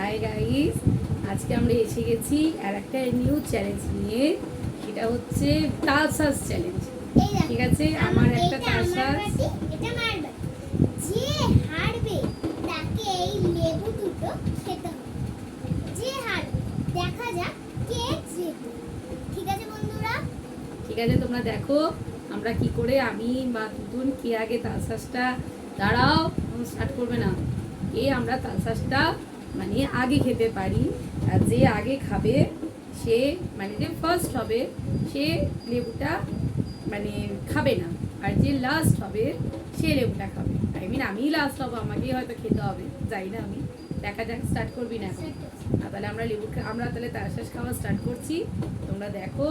Hi guys, আজকে আমরা এসে গেছি আর একটা নিউ চ্যালেঞ্জ নিয়ে। সেটা হচ্ছে তালসাস চ্যালেঞ্জ। ঠিক আছে, আমার একটা তালসাস, এটা মারবে, যে হারবে তাকে এই লেবু দুটো খেতে হবে। যে হারবে দেখা যাক কে জেতে। ঠিক আছে বন্ধুরা? ঠিক আছে, তোমরা দেখো আমরা কি করে, আমি বা তুতুন কে আগে তালসাসটা, দাঁড়াও স্টার্ট করবে না, কে আমরা তালসাসটা মানে আগে খেতে পারি। আর যে আগে খাবে সে মানে যে ফার্স্ট হবে সে লেবুটা মানে খাবে না, আর যে লাস্ট হবে সে লেবুটা খাবে। আই মিন আমিই লাস্ট হবো, আমাকেই হয়তো খেতে হবে, যাই না আমি। দেখা যাক, স্টার্ট করবি না এখন? তাহলে আমরা তাহলে তালসাস খাওয়া স্টার্ট করছি। তোমরা দেখো,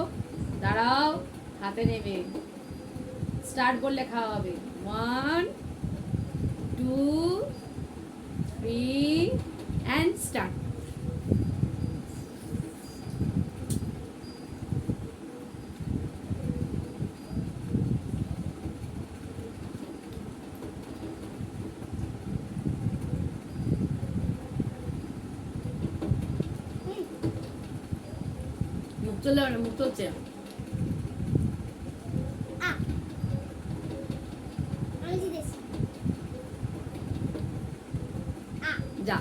দাঁড়াও, হাতে নেবে, স্টার্ট করলে খাওয়া হবে। 1 2 3 অ্যান্ড স্টার্ট। মুখ চলে, মুখ চলছে। আমি জিতেছি। যা,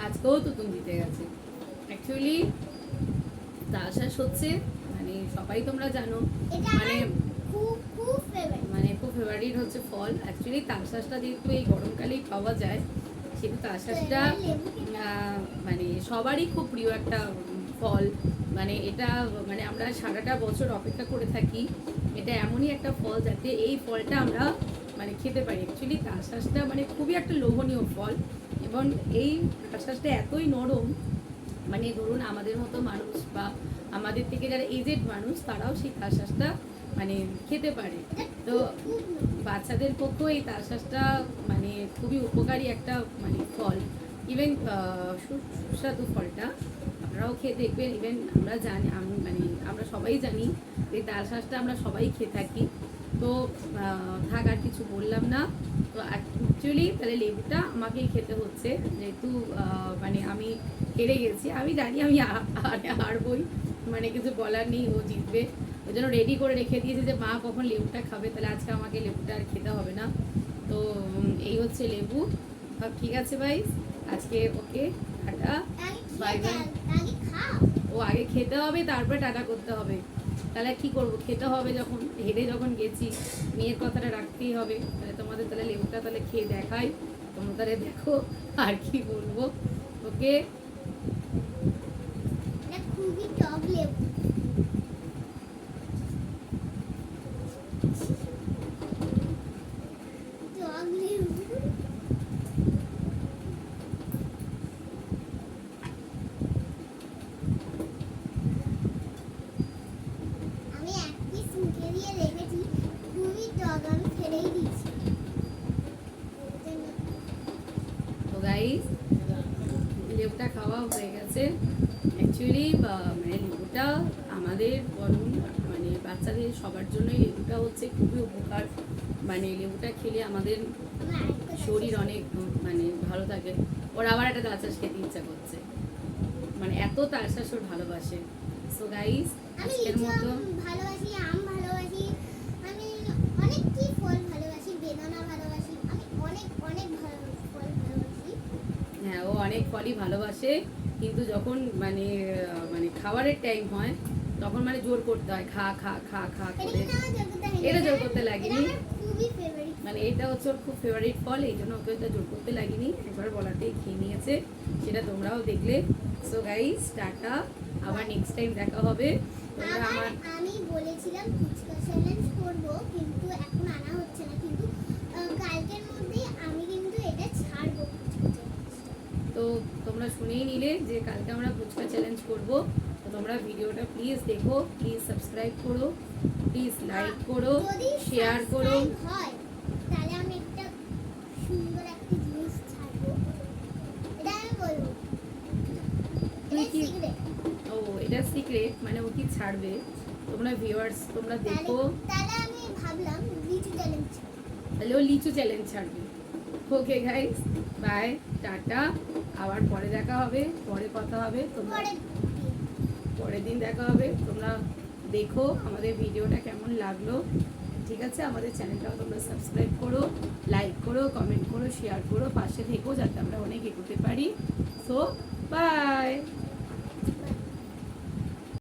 আজকেও তো তুমি জিতে গেছে। অ্যাকচুয়ালি তালসাস হচ্ছে মানে সবাই তোমরা জানো, এটা মানে খুব খুব ফেভারিট। মানে খুব ফেভারিট হচ্ছে ফল। অ্যাকচুয়ালি তালসাসটা যেহেতু এই গরমকালেই পাওয়া যায়, সেহেতু তালসাসটা মানে সবারই খুব প্রিয় একটা ফল। মানে এটা মানে আমরা সারাটা বছর অপেক্ষা করে থাকি। এটা এমনই একটা ফল যাতে এই ফলটা আমরা মানে খেতে পারি। অ্যাকচুয়ালি তালসাসটা মানে খুবই একটা লোভনীয় ফল, এবং এই তালসাসটা এতই নরম, মানে ধরুন আমাদের মতো মানুষ বা আমাদের থেকে যারা এজেড মানুষ তারাও সেই তালসাসটা মানে খেতে পারে। তো বাচ্চাদের পক্ষেও এই তালসাসটা মানে খুবই উপকারী একটা মানে ফল। ইভেন সুস্বাদু ফলটা, আপনারাও খেয়ে দেখবেন। ইভেন আমরা জানি, আমি মানে আমরা সবাই জানি যে তালসাসটা আমরা সবাই খেয়ে থাকি। তো থাক, আর কিছু বললাম না। তো অ্যাকচুয়ালি তাহলে লেবুটা আমাকেই খেতে হচ্ছে, যেহেতু মানে আমি হেরে গেছি। আমি জানি আমি হারবই, মানে কিছু বলার নেই, ও জিতবে। ওই জন্য রেডি করে রেখে দিয়েছি যে মা কখন লেবুটা খাবে, তাহলে আজকে আমাকে লেবুটা আর খেতে হবে না। তো এই হচ্ছে লেবু। ঠিক আছে ভাই, আজকে ওকে টাটা, বাই বাই। ও আগে খেতে হবে, তারপরে টাটা করতে হবে। তাহলে কি করব, খেতে হবে যখন, হেরে যখন গেছি মেয়ের কথাটা রাখতেই হবে। তাহলে তোমাদের তাহলে লেবুটা তাহলে খেয়ে দেখাই, তোমরা তাহলে দেখো আর কি বলবো। ওকে, খুবই টক লেবু। টক লেবু। আমি এক পিস মুখে দিয়ে রেখেছি, খুবই টক, আমি ফেলেই দিয়েছি। তো গাইস, লেবুটা খাওয়া হয়ে গেছে। অ্যাকচুয়ালি মানে লেবুটা আমাদের বলুন মানে বাচ্চাদের সবার জন্যই লেবুটা হচ্ছে খুবই উপকার। মানে লেবুটা খেলে আমাদের শরীর অনেক মানে ভালো থাকে। ওর আবার একটা তালসাস খেতে ইচ্ছা করছে, মানে এত তালসাস ওর ভালোবাসে। সো গাইস, আমি আজকের মতো ভালোবাসি, আম ভালোবাসি, আমি অনেক কি ফল ভালোবাসি, বেদানা ভালোবাসি, আমি অনেক অনেক ফল ভালোবাসি। হ্যাঁ, ও অনেক ফলই ভালোবাসে, কিন্তু যখন মানে মানে খাবারের টাইম হয় তখন মানে জোর করতে হয়, খা খা খা খা করে। এটা জোর করতে লাগেনি, মানে এটা হচ্ছে ওর খুব ফেভারিট ফল, এই জন্য ওকে এটা জোর করতে লাগেনি, একবার বলাতেই খেয়ে নিয়েছে। সেটা তোমরাও দেখলে। সো গাইস, টাটা, আবার নেক্সট টাইম দেখা হবে। তোমরা আমার, আমি বলেছিলাম ফুচকা চ্যালেঞ্জ করব, কিন্তু এখন আনা হচ্ছে না, কিন্তু কালকের মধ্যে আমি কিন্তু এটা ছাড়বো। তো তোমরা শুনেই নিলে যে কালকে আমরা ফুচকা চ্যালেঞ্জ করবো। তো তোমরা ভিডিওটা প্লিজ দেখো, প্লিজ সাবস্ক্রাইব করো, প্লিজ লাইক করো, শেয়ার করো। হয় তাহলে আমি একটা সুন্দর একটা জিনিস ছাড়বো, এটা আমি বলবো। তুই কি, সিক্রেট। ও এটা সিক্রেট, মানে ও কি ছাড়বে? তোমরা ভিউয়ার্স তোমরা দেখো। তাহলে আমি ভাবলাম লিচু চ্যালেঞ্জ, তাহলে ও লিচু চ্যালেঞ্জ ছাড়বে। Okay guys, bye, tata. আবার পরে দেখা হবে, পরে কথা হবে, তোমরা পরের দিন। পরের দিন দেখা হবে। তোমরা দেখো আমাদের ভিডিওটা কেমন লাগলো, ঠিক আছে? আমাদের চ্যানেলটাও তোমরা সাবস্ক্রাইব করো, লাইক করো, কমেন্ট করো, শেয়ার করো, পাশে থেকো যাতে আমরা অনেক এগোতে পারি। So by.